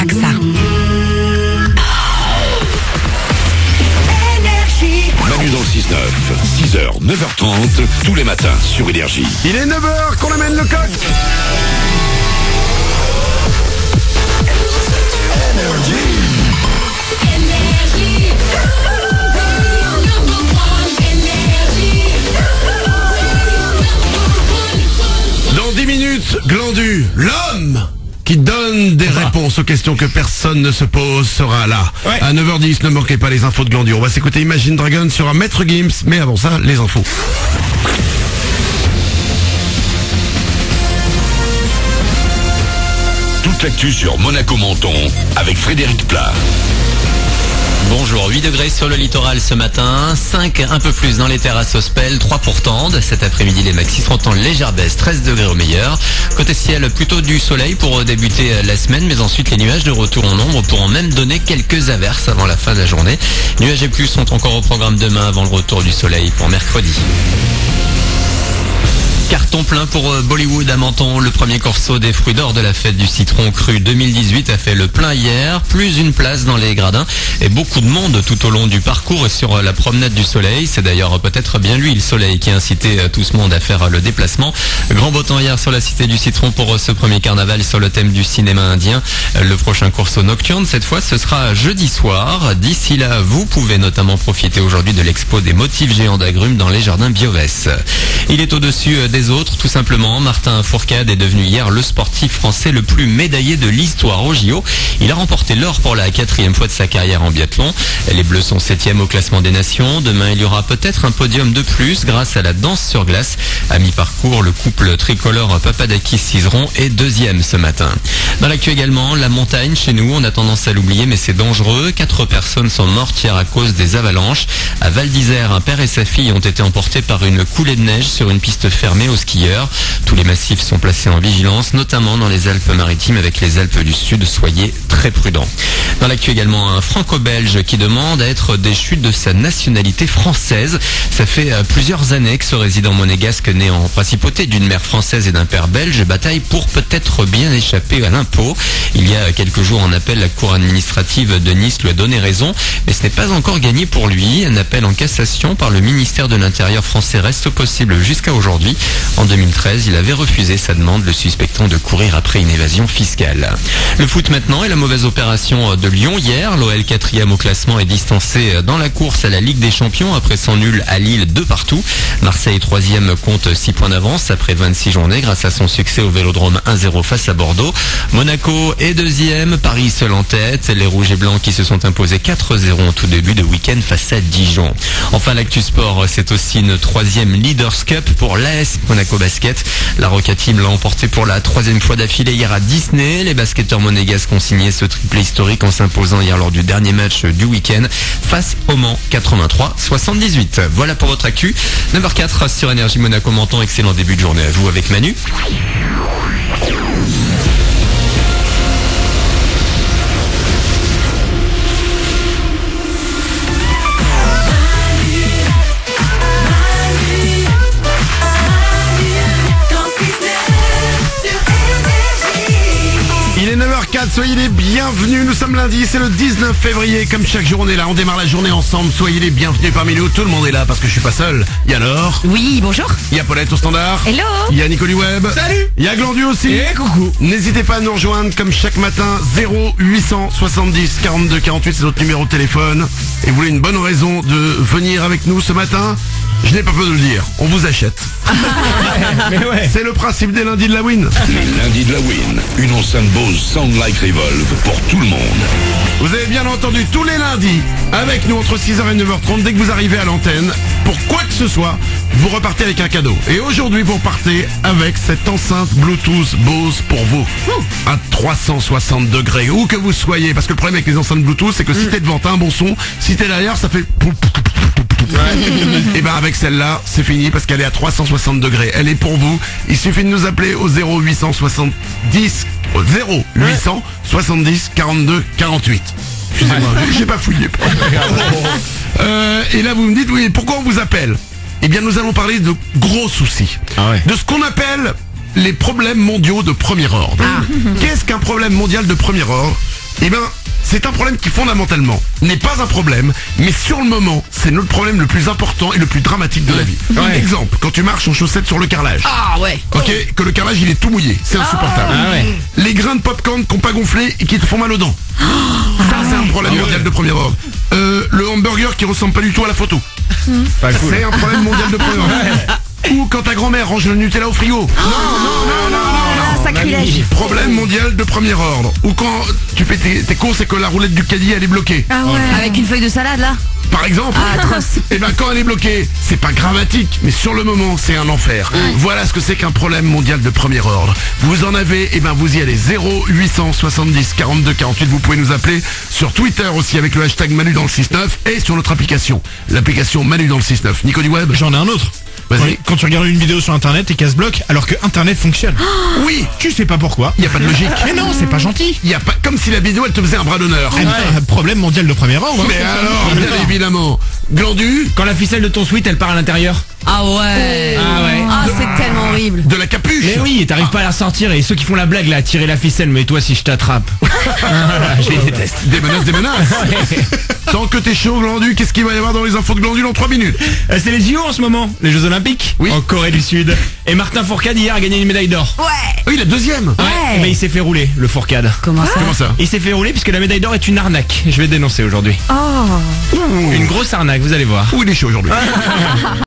AXA. Manu dans le 6-9, 6h, 9h30, tous les matins sur Énergie. Il est 9h qu'on amène le coq. Dans 10 minutes, Glandu, l'homme qui donne des réponses aux questions que personne ne se pose sera là. Ouais. À 9h10, ne manquez pas les infos de Glandu. On va s'écouter Imagine Dragon sur un Maître Gims, mais avant ça, les infos. Toute l'actu sur Monaco-Menton avec Frédéric Plat. Bonjour, 8 degrés sur le littoral ce matin, 5 un peu plus dans les terrasses au Spel, 3 pour Tende. Cet après-midi, les maxis seront en légère baisse, 13 degrés au meilleur. Côté ciel, plutôt du soleil pour débuter la semaine, mais ensuite les nuages de retour en nombre pourront même donner quelques averses avant la fin de la journée. Nuages et pluies sont encore au programme demain avant le retour du soleil pour mercredi. Carton plein pour Bollywood à Menton. Le premier corso des fruits d'or de la fête du citron cru 2018 a fait le plein hier. Plus une place dans les gradins et beaucoup de monde tout au long du parcours et sur la promenade du soleil. C'est d'ailleurs peut-être bien lui, le soleil, qui a incité tout ce monde à faire le déplacement. Grand beau temps hier sur la cité du citron pour ce premier carnaval sur le thème du cinéma indien. Le prochain corso nocturne, cette fois, ce sera jeudi soir. D'ici là, vous pouvez notamment profiter aujourd'hui de l'expo des motifs géants d'agrumes dans les jardins Biovès. Il est au-dessus des autres, tout simplement. Martin Fourcade est devenu hier le sportif français le plus médaillé de l'histoire au JO. Il a remporté l'or pour la 4e fois de sa carrière en biathlon. Les Bleus sont 7e au classement des nations. Demain, il y aura peut-être un podium de plus grâce à la danse sur glace. À mi-parcours, le couple tricolore Papadakis-Cizeron est 2e ce matin. Dans l'actu également, la montagne chez nous, on a tendance à l'oublier, mais c'est dangereux. 4 personnes sont mortes hier à cause des avalanches. À Val d'Isère, un père et sa fille ont été emportés par une coulée de neige sur une piste fermée aux skieurs. Tous les massifs sont placés en vigilance, notamment dans les Alpes-Maritimes avec les Alpes du Sud. Soyez très prudents. Dans l'actu également, un franco-belge qui demande à être déchu de sa nationalité française. Ça fait plusieurs années que ce résident monégasque né en principauté d'une mère française et d'un père belge bataille pour peut-être bien échapper à l'impôt. Il y a quelques jours, un appel, la cour administrative de Nice lui a donné raison, mais ce n'est pas encore gagné pour lui. Un appel en cassation par le ministère de l'Intérieur français reste possible jusqu'à aujourd'hui. En 2013, il avait refusé sa demande, le suspectant de courir après une évasion fiscale. Le foot maintenant et la mauvaise opération de Lyon hier. L'OL 4e au classement est distancé dans la course à la Ligue des Champions après son nul à Lille 2 partout. Marseille 3e compte 6 points d'avance après 26 journées grâce à son succès au Vélodrome 1-0 face à Bordeaux. Monaco est 2e, Paris seul en tête. Les Rouges et Blancs qui se sont imposés 4-0 en tout début de week-end face à Dijon. Enfin, l'actu sport, c'est aussi une 3e Leaders Cup pour l'AS Monaco Basket. La Roca Team l'a emporté pour la 3e fois d'affilée hier à Disney. Les basketteurs monégasques ont signé ce triplé historique en s'imposant hier lors du dernier match du week-end face au Mans 83-78. Voilà pour votre actu. 9h04 sur Énergie Monaco Menton. Excellent début de journée à vous avec Manu. Il est 9h04, soyez les bienvenus, nous sommes lundi, c'est le 19 février, comme chaque jour on est là, on démarre la journée ensemble, soyez les bienvenus parmi nous, tout le monde est là parce que je suis pas seul. Il y a Laure. Oui, bonjour. Il y a Paulette au standard. Hello. Il y a Nicolas Web. Salut. Il y a Glandu aussi. Et coucou. N'hésitez pas à nous rejoindre comme chaque matin, 0870 42 48, c'est notre numéro de téléphone. Et vous voulez une bonne raison de venir avec nous ce matin? Je n'ai pas peur de le dire, on vous achète. Mais ouais. C'est le principe des lundis de la Win. Les lundis de la Win, une enceinte Bose Sound Like Revolve pour tout le monde. Vous avez bien entendu tous les lundis, avec nous entre 6h et 9h30, dès que vous arrivez à l'antenne, pour quoi que ce soit, vous repartez avec un cadeau. Et aujourd'hui, vous repartez avec cette enceinte Bluetooth Bose pour vous. À 360 degrés, où que vous soyez. Parce que le problème avec les enceintes Bluetooth, c'est que si t'es devant, t'as un bon son. Si t'es derrière, ça fait... Et ben avec celle-là, c'est fini parce qu'elle est à 360 degrés. Elle est pour vous. Il suffit de nous appeler au 0870 42 48. Excusez-moi, j'ai pas fouillé. Et là vous me dites, oui, pourquoi on vous appelle? Eh bien nous allons parler de gros soucis. De ce qu'on appelle les problèmes mondiaux de premier ordre. Qu'est-ce qu'un problème mondial de premier ordre? Eh ben, c'est un problème qui fondamentalement n'est pas un problème, mais sur le moment, c'est notre problème le plus important et le plus dramatique de la vie. Ouais. Exemple, quand tu marches en chaussettes sur le carrelage. Ah ouais. Ok, que le carrelage il est tout mouillé, c'est insupportable. Ah ouais. Les grains de popcorn qui n'ont pas gonflé et qui te font mal aux dents. Ça c'est un problème mondial de premier ordre. Le hamburger qui ressemble pas du tout à la photo. Pas cool. C'est un problème mondial de premier ordre. Ou quand ta grand-mère range le Nutella au frigo. Ah, sacrilège. Problème mondial de premier ordre. Ou quand tu fais tes courses et que la roulette du caddie elle est bloquée. Ah ouais. Avec une feuille de salade là. Par exemple. Et ben quand elle est bloquée, c'est pas dramatique, mais sur le moment, c'est un enfer. Voilà ce que c'est qu'un problème mondial de premier ordre. Vous en avez, et ben vous y allez 0870 42 48. Vous pouvez nous appeler sur Twitter aussi avec le hashtag Manu dans le 6-9 et sur notre application, l'application Manu dans le 6-9. Nico du web. J'en ai un autre. Vas-y. Quand tu regardes une vidéo sur internet et qu'elle se bloque alors que internet fonctionne. Oui, Tu sais pas pourquoi. il y a pas de logique. Mais non, c'est pas gentil. Il y a pas comme si la vidéo elle te faisait un bras d'honneur. Eh ben, problème mondial de premier ordre. Mais alors, bien évidemment, Glandu, Quand la ficelle de ton sweat elle part à l'intérieur. Ah ouais. Ah ouais. Ah c'est tellement horrible. de la capuche. Mais oui, t'arrives pas à la sortir et ceux qui font la blague là, à tirer la ficelle, mais toi si je t'attrape. Je les déteste. Des menaces, des menaces. Tant que t'es chaud, Glandu, qu'est-ce qu'il va y avoir dans les infos de Glandu dans 3 minutes? C'est les JO en ce moment, les Jeux Olympiques. Oui. En Corée du Sud. Et Martin Fourcade hier a gagné une médaille d'or. Ouais. Oui, la deuxième. Ouais. Mais il s'est fait rouler, le Fourcade. Comment ça? Comment ça? Il s'est fait rouler puisque la médaille d'or est une arnaque. Je vais dénoncer aujourd'hui. Oh. Une grosse arnaque, vous allez voir. Où il est chaud aujourd'hui.